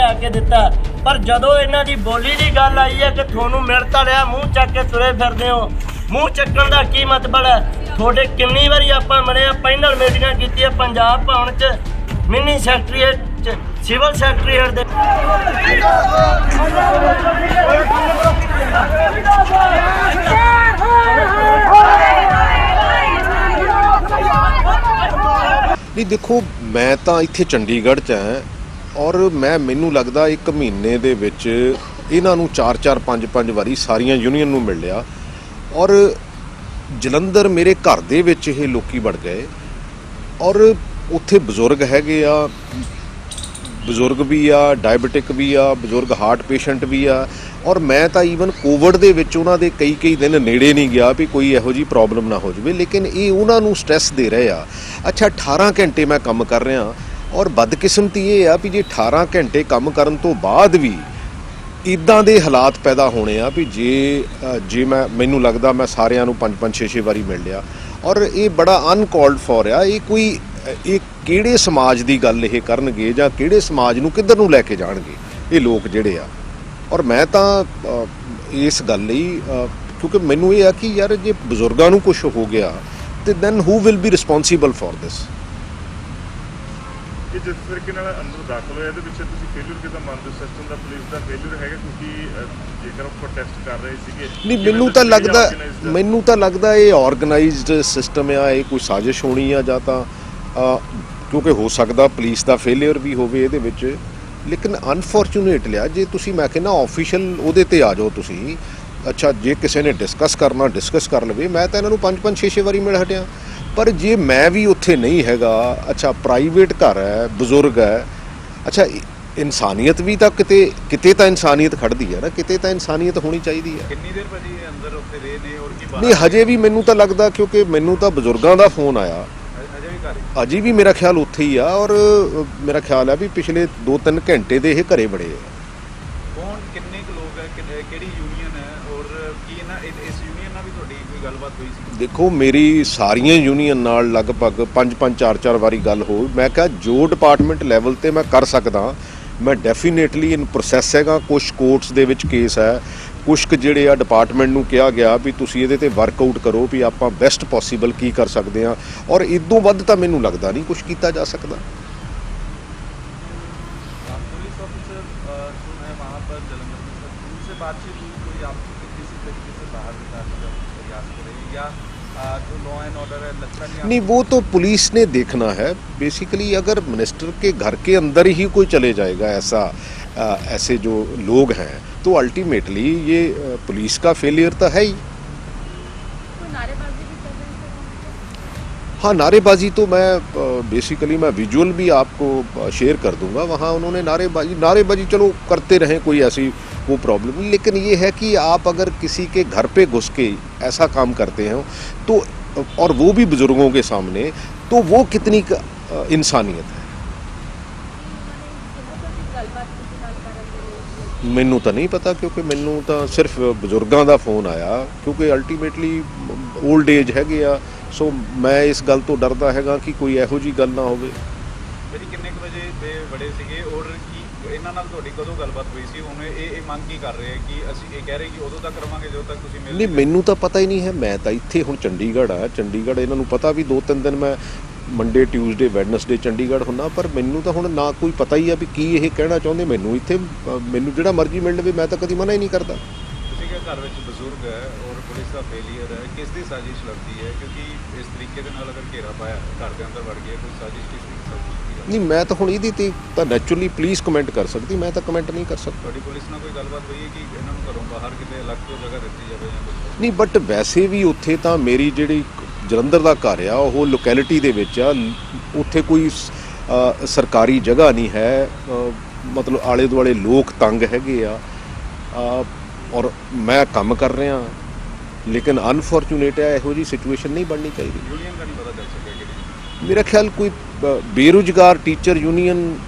लिया के दिता, पर जदों इन्हां दी बोली दी गल आई है कि तुहानूं मिल तां लिया, मूँह चक के तुरे फिरदे हो, मूँह चक्कण दा की मतलब है? थोड़े किन्नी वारी आपां मरे पैनल मीटिंगां कीतियां पंजाब भवन च, मिनी सैकटरीएट च, सिविल सैकटरीएट दे। नहीं देखो, मैं तो इत्थे चंडीगढ़ च हां और मैनू लगदा एक महीने दे विच इन्हां नूं 4-4 5-5 वारी सारियां यूनीयन नूं मिल लिया और जलंधर मेरे घर दे विच ये लोकी वड़ गए और उत्थे बजुर्ग हैगे आ, बजुर्ग भी आ, डायबिटिक भी आ, बजुर्ग हार्ट पेशेंट भी आ और मैं तो ईवन कोविड दे विच उन्हां दे कई दिन नेड़े नहीं गया भी कोई इहो जी प्रॉब्लम ना हो जाए, लेकिन ये उन्हां नूं स्ट्रैस दे रहे आ। अच्छा 18 घंटे मैं काम कर रहा और बदकिस्मती ये आ भी जे 18 घंटे काम करन तो बाद भी इदां दे हालात पैदा होने आ भी जे मैनू लगदा मैं सारियां नूं 5-5 6-6 वारी मिल लिया और ये बड़ा अनकॉल्ड फॉर आ। ये कोई ये किहड़े समाज की गल ये करनगे जां किहड़े समाज नूं किधर नूं लैके जाणगे ये लोग जिहड़े आ। और मैं तो इस गल लई क्योंकि मैनू ये आ कि यार जे बजुर्गां नूं कुछ हो गया तो then who will be responsible for this. कि जिस तरीके नाल अंदर दाखल होया पिछे तुसीं फेलियर किदां मानदे हो? सिस्टम दा पुलिस दा फेलियर हैगा क्योंकि जेकर प्रोटेस्ट कर रहे सीगे नहीं मैनू तो लगदा ये ऑर्गेनाइज्ड सिस्टम आ, ये कोई साजिश होनी आ जां तां क्योंकि हो सकदा पुलिस दा फेलियर भी होवे इहदे विच, लेकिन अनफॉर्चुनेट लिया जे तुसीं मैं कहना ऑफिशियल उहदे ते आ जाओ तुसीं। अच्छा जे किसी ने डिस्कस करना डिस्कस कर लवे, मैं तो इन्हों 5-5 6-6 वारी मिल हटिया, पर जे मैं भी उत्थे नहीं हैगा, अच्छा प्राइवेट घर है, बजुर्ग है, अच्छा इंसानियत भी तो किते तो इंसानियत खड़दी है ना, किते तो इंसानियत होनी चाहिए है। कितनी देर भाजी अंदर उत्थे रहे ने और की नहीं हजे भी मैनू तो लगता क्योंकि मैनू तो बजुर्गों का फोन आया अजी भी मेरा ख्याल उत्थे ही आ और मेरा ख्याल है भी पिछले 2-3 घंटे दे घरे बड़े है। कौन कितने लोग है, किहड़ी यूनियन है और की ना इस यूनियन नाल भी तुहाडी कोई गलबात हुई सी? देखो मेरी सारियां यूनीयन नाल लगभग 5-5 4-4 वारी गल हो, मैं कहा जो डिपार्टमेंट लैवल ते मैं कर सकदा मैं डेफिनेटली इन प्रोसैस हैगा। कुछ कोर्ट्स दे विच केस है, कुछ जिहड़े आ डिपार्टमेंट नूं कहा गया भी तुसीं इहदे ते वर्कआउट करो भी आपां बेस्ट पॉसीबल की कर सकते हैं और इदों वध तां मैनूं लगदा नहीं कुछ कीता जा सकदा। पुलिस ऑफिसर जो है वहाँ पर जलंधर में उनसे बातचीत हुई, कोई आपको किसी तरीके से बाहर निकालने का प्रयास करे या जो लॉ एंड ऑर्डर है लगता नहीं वो तो पुलिस ने देखना है बेसिकली। अगर मिनिस्टर के घर के अंदर ही कोई चले जाएगा ऐसे जो लोग हैं तो अल्टीमेटली ये पुलिस का फेलियर तो है ही। हाँ नारेबाजी तो मैं बेसिकली मैं विजुअल भी आपको शेयर कर दूंगा। वहाँ उन्होंने नारेबाजी चलो करते रहें, कोई ऐसी वो प्रॉब्लम नहीं, लेकिन ये है कि आप अगर किसी के घर पे घुस के ऐसा काम करते हैं तो और वो भी बुजुर्गों के सामने, तो वो कितनी इंसानियत है। मैनू तो नहीं पता क्योंकि मैनू तो सिर्फ बजुर्गों का फोन आया क्योंकि अल्टीमेटली ओल्ड एज हैगे आ, सो मैं इस गल तो डरदा हैगा कि कोई इहो जी गल ना होवे। किन्ने वजे दे बड़े सीगे और की इन्हां नाल तुहाडी कदों गलबात हुई सी? हुण ये मंग की कर रहे हैं कि असीं ये कह रहे कि उदों तक करवांगे ਜਦੋਂ तक तुसीं नहीं मैनू तो पता ही नहीं है। मैं तो इत्थे हुण चंडीगढ़ आ, चंडीगढ़ इन्हां नूं पता भी 2-3 दिन मैं मंडे ट्यूसडे वैडनसडे चंडीगढ़ हुन्ना, पर मैनू तो हुण ना कोई पता ही है भी की ये कहना चाहुंदे। मैनू इत्थे मैनू जिहड़ा मर्जी मिल लवे मैं तो कदी मना ही नहीं करदा। तुसीं कि घर विच बजुर्ग है और पुलिस का फेलियर है, किस दी साजिश लगती है? क्योंकि इस तरीके दे नाल अगर घेरा पाया घर के अंदर वड़ गया, कोई साजिश किस दी साजिश? नहीं मैं तो हुण इहदी ते तां नैचुरली पुलिस कमेंट कर सकती, मैं तो कमेंट नहीं कर सकता। तुहाडी पुलिस नाल कोई गलबात हुई है कि इन्हां नूं घरों बाहर किते अलग तो जगह दित्ती जावे जां कुछ? नहीं बट वैसे भी उत्थे तां मेरी जिहड़ी जलंधर का घर आ वो लोकैलिटी दे विच आ, उत्थे कोई सरकारी जगह नहीं है, मतलब आले दुआले लोग तंग हैगे आ और मैं काम कर रहा, लेकिन अनफॉर्चुनेट है इहो जी सिचुएशन नहीं बननी चाहिए। यूनियन का नहीं पता चल सकिया कि मेरा ख्याल कोई बेरोजगार टीचर यूनीयन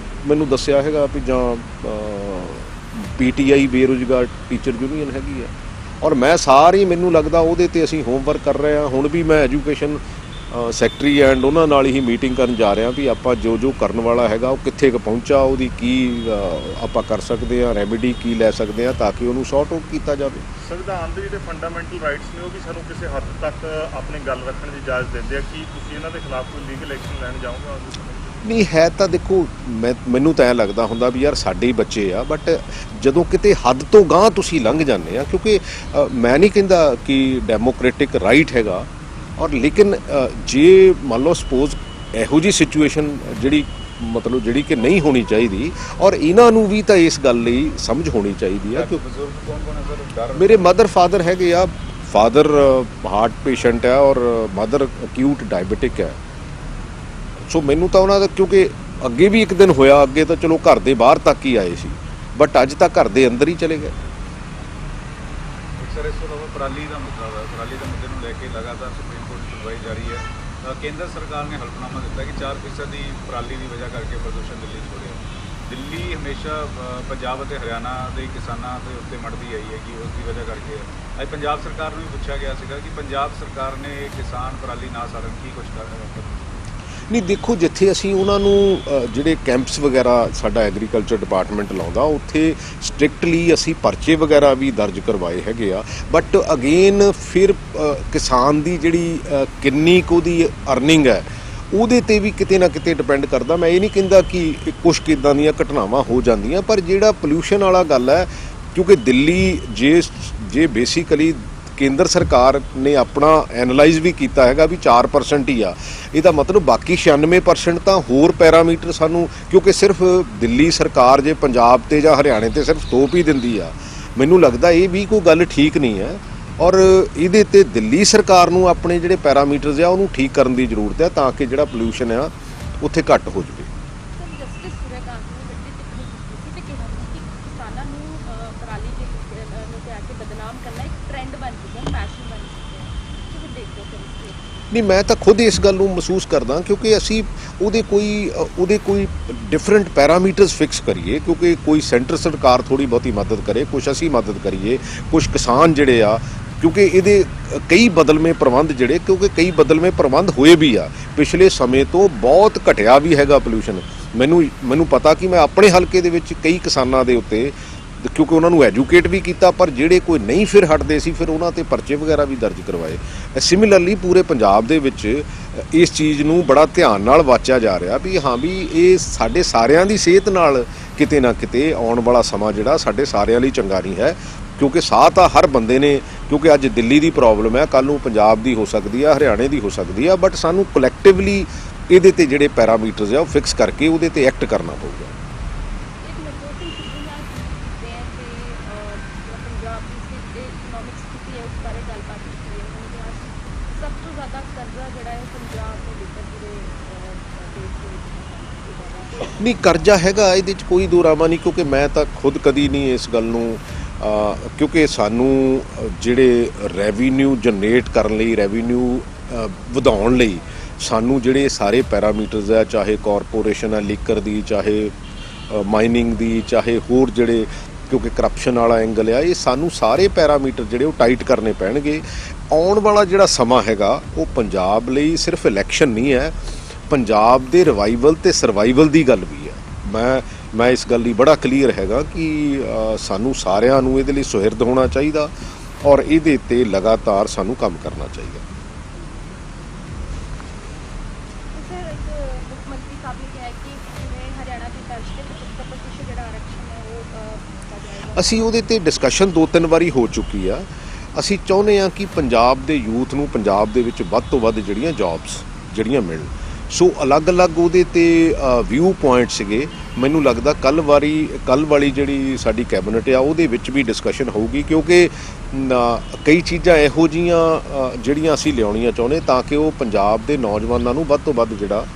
मैनू दस्सिया हैगा भी जां PTI बेरोजगार टीचर यूनीयन हैगी आ और मैं सारी मैनू लगदा उहदे ते असीं होमवर्क कर रहे हैं। हुण भी मैं एजुकेशन ਸੈਕਟਰੀ ਐਂਡ ਉਹਨਾਂ ਨਾਲ ਹੀ ਮੀਟਿੰਗ ਕਰਨ ਜਾ ਰਹੇ ਹਾਂ ਵੀ ਆਪਾਂ ਜੋ ਕਰਨ ਵਾਲਾ ਹੈਗਾ ਉਹ ਕਿੱਥੇ ਕੁ ਪਹੁੰਚਾ, ਉਹਦੀ ਕੀ ਆਪਾਂ ਕਰ ਸਕਦੇ ਹਾਂ, ਰੈਮੇਡੀ ਕੀ ਲੈ ਸਕਦੇ ਹਾਂ ਤਾਂ ਕਿ ਉਹਨੂੰ ਸੌਟ ਆਊਟ ਕੀਤਾ ਜਾਵੇ। ਸੰਵਿਧਾਨ ਦੇ ਜਿਹੜੇ ਫੰਡਾਮੈਂਟਲ ਰਾਈਟਸ ਨੇ ਉਹ ਵੀ ਸਾਨੂੰ ਕਿਸੇ ਹੱਦ ਤੱਕ ਆਪਣੀ ਗੱਲ ਰੱਖਣ ਦੀ ਇਜਾਜ਼ਤ ਦਿੰਦੇ ਆ। ਕੀ ਤੁਸੀਂ ਇਹਨਾਂ ਦੇ ਖਿਲਾਫ ਕੋਈ ਲੀਗਲ ਐਕਸ਼ਨ ਲੈਣ ਜਾਓਗੇ? ਨਹੀਂ ਹੈ ਤਾਂ ਦੇਖੋ ਮੈਨੂੰ ਤਾਂ ਐਂ ਲੱਗਦਾ ਹੁੰਦਾ ਵੀ ਯਾਰ ਸਾਡੇ ਹੀ ਬੱਚੇ ਆ, ਬਟ ਜਦੋਂ ਕਿਤੇ ਹੱਦ ਤੋਂ ਗਾਂਹ ਤੁਸੀਂ ਲੰਘ ਜਾਂਦੇ ਆ, ਕਿਉਂਕਿ ਮੈਂ ਨਹੀਂ ਕਹਿੰਦਾ ਕਿ ਡੈਮੋਕ੍ਰੈਟਿਕ ਰਾਈਟ ਹੈਗਾ, ਔਰ ਲੇਕਿਨ ਜੇ ਮੰਨ ਲਓ ਸਪੋਜ਼ ਇਹੋ ਜਿਹੀ ਸਿਚੁਏਸ਼ਨ ਜਿਹੜੀ ਕਿ ਨਹੀਂ ਹੋਣੀ ਚਾਹੀਦੀ, ਔਰ ਇਹਨਾਂ ਨੂੰ ਵੀ ਤਾਂ ਇਸ ਗੱਲ ਲਈ ਸਮਝ ਹੋਣੀ ਚਾਹੀਦੀ ਆ। ਮੇਰੇ ਮਦਰ ਫਾਦਰ ਹੈਗੇ ਆ, ਫਾਦਰ ਹਾਰਟ ਪੇਸ਼ੈਂਟ ਹੈ ਔਰ ਮਦਰ ਅਕਿਊਟ ਡਾਇਬਟਿਕ ਹੈ। ਸੋ ਮੈਨੂੰ ਤਾਂ ਉਹਨਾਂ ਦਾ, ਕਿਉਂਕਿ ਅੱਗੇ ਵੀ ਇੱਕ ਦਿਨ ਹੋਇਆ, ਅੱਗੇ ਤਾਂ ਚਲੋ ਘਰ ਦੇ ਬਾਹਰ ਤੱਕ ਹੀ ਆਏ ਸੀ, ਬਟ ਅੱਜ ਤਾਂ ਘਰ ਦੇ ਅੰਦਰ ਹੀ ਚਲੇ ਗਏ। ਸਰ, ਇਸ ਤੋਂ ਇਲਾਵਾ ਪਰਾਲੀ ਦਾ ਮੁੱਦਾ ਵਾ, ਪਰਾਲੀ ਦੇ ਮੁੱਦੇ ਨੂੰ ਲੈ ਕੇ ਲਗਾਤਾਰ ਸੁਪਰੀਮ ਕੋਰਟ ਦੀ ਸੁਣਵਾਈ ਜਾਰੀ ਹੈ। ਕੇਂਦਰ ਸਰਕਾਰ ਨੇ ਹਲਫਨਾਮਾ ਦਿੱਤਾ ਕਿ 4% ਦੀ ਪਰਾਲੀ ਦੀ ਵਜ੍ਹਾ ਕਰਕੇ ਪ੍ਰਦੂਸ਼ਣ ਦਿੱਲੀ 'ਚ ਹੋ ਰਿਹਾ। ਦਿੱਲੀ ਹਮੇਸ਼ਾ ਪੰਜਾਬ ਅਤੇ ਹਰਿਆਣਾ ਦੇ ਕਿਸਾਨਾਂ ਦੇ ਉੱਤੇ ਮੜਦੀ ਆਈ ਹੈ ਕਿ ਉਸ ਦੀ ਵਜ੍ਹਾ ਕਰਕੇ ਅੱਜ ਪੰਜਾਬ ਸਰਕਾਰ ਨੂੰ ਵੀ ਪੁੱਛਿਆ ਗਿਆ ਸੀਗਾ ਕਿ ਪੰਜਾਬ ਸਰਕਾਰ ਨੇ ਕਿਸਾਨ ਪਰਾਲੀ ਨਾ ਸਾੜਨ ਕੀ ਕੁਛ ਕਰ ਨਹੀਂ, ਦੇਖੋ ਜਿੱਥੇ ਅਸੀਂ ਉਹਨਾਂ ਨੂੰ ਜਿਹੜੇ ਕੈਂਪਸ ਵਗੈਰਾ ਸਾਡਾ ਐਗਰੀਕਲਚਰ ਡਿਪਾਰਟਮੈਂਟ ਲਾਉਂਦਾ, ਉੱਥੇ ਸਟ੍ਰਿਕਟਲੀ ਅਸੀਂ ਪਰਚੇ ਵਗੈਰਾ ਵੀ ਦਰਜ ਕਰਵਾਏ ਹੈਗੇ ਆ, ਬਟ ਅਗੇਨ ਫਿਰ ਕਿਸਾਨ ਦੀ ਜਿਹੜੀ ਕਿੰਨੀ ਕੁ ਉਹਦੀ ਅਰਨਿੰਗ ਹੈ ਉਹਦੇ 'ਤੇ ਵੀ ਕਿਤੇ ਨਾ ਕਿਤੇ ਡਿਪੈਂਡ ਕਰਦਾ। ਮੈਂ ਇਹ ਨਹੀਂ ਕਹਿੰਦਾ ਕਿ ਕੁਛ ਕਿੱਦਾਂ ਦੀਆਂ ਘਟਨਾਵਾਂ ਹੋ ਜਾਂਦੀਆਂ, ਪਰ ਜਿਹੜਾ ਪੋਲਿਊਸ਼ਨ ਵਾਲਾ ਗੱਲ ਹੈ, ਕਿਉਂਕਿ ਦਿੱਲੀ ਜੇ ਬੇਸਿਕਲੀ ਕੇਂਦਰ ਸਰਕਾਰ ਨੇ ਆਪਣਾ ਐਨਾਲਾਈਜ਼ ਵੀ ਕੀਤਾ ਹੈਗਾ ਵੀ 4% ਹੀ ਆ, ਇਹਦਾ ਮਤਲਬ ਬਾਕੀ 96% ਤਾਂ ਹੋਰ ਪੈਰਾਮੀਟਰ ਸਾਨੂੰ, ਕਿਉਂਕਿ ਸਿਰਫ ਦਿੱਲੀ ਸਰਕਾਰ ਜੇ ਪੰਜਾਬ ਤੇ ਜਾਂ ਹਰਿਆਣੇ ਤੇ ਸਿਰਫ ਤੋਪ ਹੀ ਦਿੰਦੀ ਆ, ਮੈਨੂੰ ਲੱਗਦਾ ਇਹ ਵੀ ਕੋਈ ਗੱਲ ਠੀਕ ਨਹੀਂ ਹੈ। ਔਰ ਇਹਦੇ ਤੇ ਦਿੱਲੀ ਸਰਕਾਰ ਨੂੰ ਆਪਣੇ ਜਿਹੜੇ ਪੈਰਾਮੀਟਰਸ ਆ ਉਹਨੂੰ ਠੀਕ ਕਰਨ ਦੀ ਜ਼ਰੂਰਤ ਹੈ ਤਾਂ ਕਿ ਜਿਹੜਾ ਪੋਲਿਊਸ਼ਨ ਆ ਉੱਥੇ ਘੱਟ ਹੋ ਜਾਵੇ। ਨਹੀਂ, ਮੈਂ ਤਾਂ ਖੁਦ ਇਸ ਗੱਲ ਨੂੰ ਮਹਿਸੂਸ ਕਰਦਾ, ਕਿਉਂਕਿ ਅਸੀਂ ਉਹਦੇ ਕੋਈ ਡਿਫਰੈਂਟ ਪੈਰਾਮੀਟਰਸ ਫਿਕਸ ਕਰੀਏ, ਕਿਉਂਕਿ ਕੋਈ ਸੈਂਟਰ ਸਰਕਾਰ ਥੋੜ੍ਹੀ ਬਹੁਤੀ ਮਦਦ ਕਰੇ, ਕੁਛ ਅਸੀਂ ਮਦਦ ਕਰੀਏ, ਕੁਛ ਕਿਸਾਨ ਜਿਹੜੇ ਆ, ਕਿਉਂਕਿ ਇਹਦੇ ਕਈ ਬਦਲਵੇਂ ਪ੍ਰਬੰਧ ਹੋਏ ਵੀ ਆ, ਪਿਛਲੇ ਸਮੇਂ ਤੋਂ ਬਹੁਤ ਘਟਿਆ ਵੀ ਹੈਗਾ ਪੋਲਿਊਸ਼ਨ। ਮੈਨੂੰ ਪਤਾ ਕਿ ਮੈਂ ਆਪਣੇ ਹਲਕੇ ਦੇ ਵਿੱਚ ਕਈ ਕਿਸਾਨਾਂ ਦੇ ਉੱਤੇ, ਕਿਉਂਕਿ ਉਹਨਾਂ ਨੂੰ ਐਜੂਕੇਟ ਵੀ ਕੀਤਾ, ਪਰ ਜਿਹੜੇ ਕੋਈ ਨਹੀਂ ਫਿਰ ਹਟਦੇ ਸੀ ਫਿਰ ਉਹਨਾਂ 'ਤੇ ਪਰਚੇ ਵਗੈਰਾ ਵੀ ਦਰਜ ਕਰਵਾਏ। ਸਿਮਿਲਰਲੀ ਪੂਰੇ ਪੰਜਾਬ ਦੇ ਵਿੱਚ ਇਸ ਚੀਜ਼ ਨੂੰ ਬੜਾ ਧਿਆਨ ਨਾਲ ਵਾਚਿਆ ਜਾ ਰਿਹਾ ਵੀ ਹਾਂ ਵੀ ਇਹ ਸਾਡੇ ਸਾਰਿਆਂ ਦੀ ਸਿਹਤ ਨਾਲ ਕਿਤੇ ਨਾ ਕਿਤੇ ਆਉਣ ਵਾਲਾ ਸਮਾਂ ਜਿਹੜਾ ਸਾਡੇ ਸਾਰਿਆਂ ਲਈ ਚੰਗਾ ਨਹੀਂ ਹੈ, ਕਿਉਂਕਿ ਸਾਹ ਤਾਂ ਹਰ ਬੰਦੇ ਨੇ, ਕਿਉਂਕਿ ਅੱਜ ਦਿੱਲੀ ਦੀ ਪ੍ਰੋਬਲਮ ਹੈ, ਕੱਲ੍ਹ ਨੂੰ ਪੰਜਾਬ ਦੀ ਹੋ ਸਕਦੀ ਆ, ਹਰਿਆਣੇ ਦੀ ਹੋ ਸਕਦੀ ਆ, ਬਟ ਸਾਨੂੰ ਕਲੈਕਟਿਵਲੀ ਇਹਦੇ 'ਤੇ ਜਿਹੜੇ ਪੈਰਾਮੀਟਰਸ ਆ ਉਹ ਫਿਕਸ ਕਰਕੇ ਉਹਦੇ 'ਤੇ ਐਕਟ ਕਰਨਾ ਪਊਗਾ। ਨਹੀਂ, ਕਰਜ਼ਾ ਹੈਗਾ, ਇਹਦੇ 'ਚ ਕੋਈ ਦੋਰਾਮਾ ਨਹੀਂ, ਕਿਉਂਕਿ ਮੈਂ ਤਾਂ ਖੁਦ ਕਦੀ ਨਹੀਂ ਇਸ ਗੱਲ ਨੂੰ, ਕਿਉਂਕਿ ਸਾਨੂੰ ਜਿਹੜੇ ਰੈਵਨਿਊ ਜਨਰੇਟ ਕਰਨ ਲਈ, ਰੈਵਨਿਊ ਵਧਾਉਣ ਲਈ ਸਾਨੂੰ ਜਿਹੜੇ ਸਾਰੇ ਪੈਰਾਮੀਟਰਸ ਆ, ਚਾਹੇ ਕਾਰਪੋਰੇਸ਼ਨ ਆ ਲੀਕਰ ਦੀ, ਚਾਹੇ ਮਾਈਨਿੰਗ ਦੀ, ਚਾਹੇ ਹੋਰ ਜਿਹੜੇ, ਕਿਉਂਕਿ ਕਰਪਸ਼ਨ ਵਾਲਾ ਐਂਗਲ ਆ, ਇਹ ਸਾਨੂੰ ਸਾਰੇ ਪੈਰਾਮੀਟਰ ਜਿਹੜੇ ਉਹ ਟਾਈਟ ਕਰਨੇ ਪੈਣਗੇ। ਆਉਣ ਵਾਲਾ ਜਿਹੜਾ ਸਮਾਂ ਹੈਗਾ ਉਹ ਪੰਜਾਬ ਲਈ ਸਿਰਫ ਇਲੈਕਸ਼ਨ ਨਹੀਂ ਹੈ, ਪੰਜਾਬ ਦੇ ਰਿਵਾਈਵਲ ਤੇ ਸਰਵਾਈਵਲ ਦੀ ਗੱਲ ਵੀ ਹੈ। ਮੈਂ ਇਸ ਗੱਲ ਲਈ ਬੜਾ ਕਲੀਅਰ ਹੈਗਾ ਕਿ ਸਾਨੂੰ ਸਾਰਿਆਂ ਨੂੰ ਇਹਦੇ ਲਈ ਸੁਹਿਰਦ ਹੋਣਾ ਚਾਹੀਦਾ ਔਰ ਇਹਦੇ 'ਤੇ ਲਗਾਤਾਰ ਸਾਨੂੰ ਕੰਮ ਕਰਨਾ ਚਾਹੀਦਾ। ਅਸੀਂ ਉਹਦੇ 'ਤੇ ਡਿਸਕਸ਼ਨ 2-3 ਵਾਰੀ ਹੋ ਚੁੱਕੀ ਆ। ਅਸੀਂ ਚਾਹੁੰਦੇ ਹਾਂ ਕਿ ਪੰਜਾਬ ਦੇ ਯੂਥ ਨੂੰ ਪੰਜਾਬ ਦੇ ਵਿੱਚ ਵੱਧ ਤੋਂ ਵੱਧ ਜਿਹੜੀਆਂ ਜੌਬਸ ਜਿਹੜੀਆਂ ਮਿਲਣ। ਸੋ ਅਲੱਗ-ਅਲੱਗ ਉਹਦੇ 'ਤੇ ਵਿਊ ਪੁਆਇੰਟ ਸੀਗੇ। ਮੈਨੂੰ ਲੱਗਦਾ ਕੱਲ੍ਹ ਵਾਲੀ ਜਿਹੜੀ ਸਾਡੀ ਕੈਬਨਿਟ ਆ ਉਹਦੇ ਵਿੱਚ ਵੀ ਡਿਸਕਸ਼ਨ ਹੋਊਗੀ, ਕਿਉਂਕਿ ਕਈ ਚੀਜ਼ਾਂ ਇਹੋ ਜਿਹੀਆਂ ਜਿਹੜੀਆਂ ਅਸੀਂ ਲਿਆਉਣੀਆਂ ਚਾਹੁੰਦੇ ਤਾਂ ਕਿ ਉਹ ਪੰਜਾਬ ਦੇ ਨੌਜਵਾਨਾਂ ਨੂੰ ਵੱਧ ਤੋਂ ਵੱਧ ਜਿਹੜਾ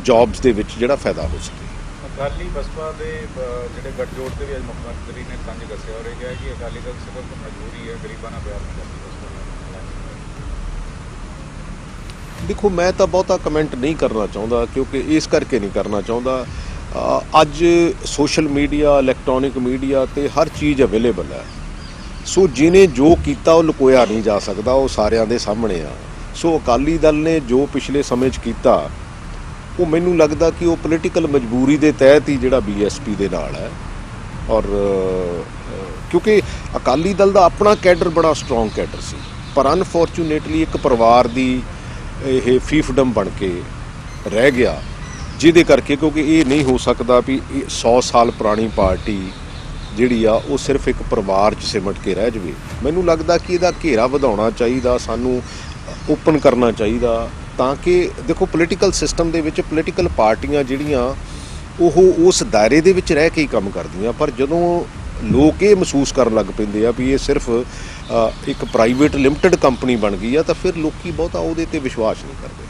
ਜੌਬਸ ਦੇ ਵਿੱਚ ਜਿਹੜਾ ਫਾਇਦਾ ਹੋ ਸਕੇ। ਅਕਾਲੀ ਬਸਪਾ ਦੇ ਜਿਹੜੇ ਗੱਠਜੋੜ ਤੇ ਵੀ ਅੱਜ ਮੁੱਖ ਮੰਤਰੀ ਨੇ ਤੰਜ ਕੱਸਿਆ ਔਰ ਇਹ ਕਿਹਾ ਕਿ ਅਕਾਲੀ ਦਲ ਸਿਰਫ ਮਜਬੂਰੀ ਹੈ, ਗਰੀਬਾਂ ਨਾਲ ਪਿਆਰ ਨਹੀਂ ਕਰਦੀ। ਦੇਖੋ, ਮੈਂ ਤਾਂ ਬਹੁਤਾ ਕਮੈਂਟ ਨਹੀਂ ਕਰਨਾ ਚਾਹੁੰਦਾ, ਕਿਉਂਕਿ ਇਸ ਕਰਕੇ ਨਹੀਂ ਕਰਨਾ ਚਾਹੁੰਦਾ, ਅੱਜ ਸੋਸ਼ਲ ਮੀਡੀਆ, ਇਲੈਕਟ੍ਰੋਨਿਕ ਮੀਡੀਆ 'ਤੇ ਹਰ ਚੀਜ਼ ਅਵੇਲੇਬਲ ਹੈ। ਸੋ ਜਿਹਨੇ ਜੋ ਕੀਤਾ ਉਹ ਲੁਕੋਇਆ ਨਹੀਂ ਜਾ ਸਕਦਾ, ਉਹ ਸਾਰਿਆਂ ਦੇ ਸਾਹਮਣੇ ਆ। ਸੋ ਅਕਾਲੀ ਦਲ ਨੇ ਜੋ ਪਿਛਲੇ ਸਮੇਂ 'ਚ ਕੀਤਾ ਉਹ ਮੈਨੂੰ ਲੱਗਦਾ ਕਿ ਉਹ ਪੋਲੀਟੀਕਲ ਮਜਬੂਰੀ ਦੇ ਤਹਿਤ ਹੀ ਜਿਹੜਾ ਬੀਐਸਪੀ ਦੇ ਨਾਲ ਹੈ। ਔਰ ਕਿਉਂਕਿ ਅਕਾਲੀ ਦਲ ਦਾ ਆਪਣਾ ਕੈਡਰ ਬੜਾ ਸਟਰੋਂਗ ਕੈਡਰ ਸੀ, ਪਰ ਅਨਫੋਰਚੂਨੇਟਲੀ ਇੱਕ ਪਰਿਵਾਰ ਦੀ ਇਹ ਫੀਫਡਮ ਬਣ ਕੇ ਰਹਿ ਗਿਆ, ਜਿਹਦੇ ਕਰਕੇ ਕਿਉਂਕਿ ਇਹ ਨਹੀਂ ਹੋ ਸਕਦਾ ਵੀ ਇਹ 100 ਸਾਲ ਪੁਰਾਣੀ ਪਾਰਟੀ ਜਿਹੜੀ ਆ ਉਹ ਸਿਰਫ ਇੱਕ ਪਰਿਵਾਰ 'ਚ ਸਿਮਟ ਕੇ ਰਹਿ ਜਾਵੇ। ਮੈਨੂੰ ਲੱਗਦਾ ਕਿ ਇਹਦਾ ਘੇਰਾ ਵਧਾਉਣਾ ਚਾਹੀਦਾ, ਸਾਨੂੰ ਓਪਨ ਕਰਨਾ ਚਾਹੀਦਾ, ਤਾਂ ਕਿ ਦੇਖੋ ਪੋਲੀਟੀਕਲ ਸਿਸਟਮ ਦੇ ਵਿੱਚ ਪੋਲੀਟੀਕਲ ਪਾਰਟੀਆਂ ਜਿਹੜੀਆਂ ਉਹ ਉਸ ਦਾਇਰੇ ਦੇ ਵਿੱਚ ਰਹਿ ਕੇ ਹੀ ਕੰਮ ਕਰਦੀਆਂ, ਪਰ ਜਦੋਂ ਲੋਕ ਇਹ ਮਹਿਸੂਸ ਕਰਨ ਲੱਗ ਪੈਂਦੇ ਆ ਵੀ ਇਹ ਸਿਰਫ ਇੱਕ ਪ੍ਰਾਈਵੇਟ ਲਿਮਟਿਡ ਕੰਪਨੀ ਬਣ ਗਈ ਆ, ਤਾਂ ਫਿਰ ਲੋਕੀ ਬਹੁਤਾ ਉਹਦੇ 'ਤੇ ਵਿਸ਼ਵਾਸ ਨਹੀਂ ਕਰਦੇ।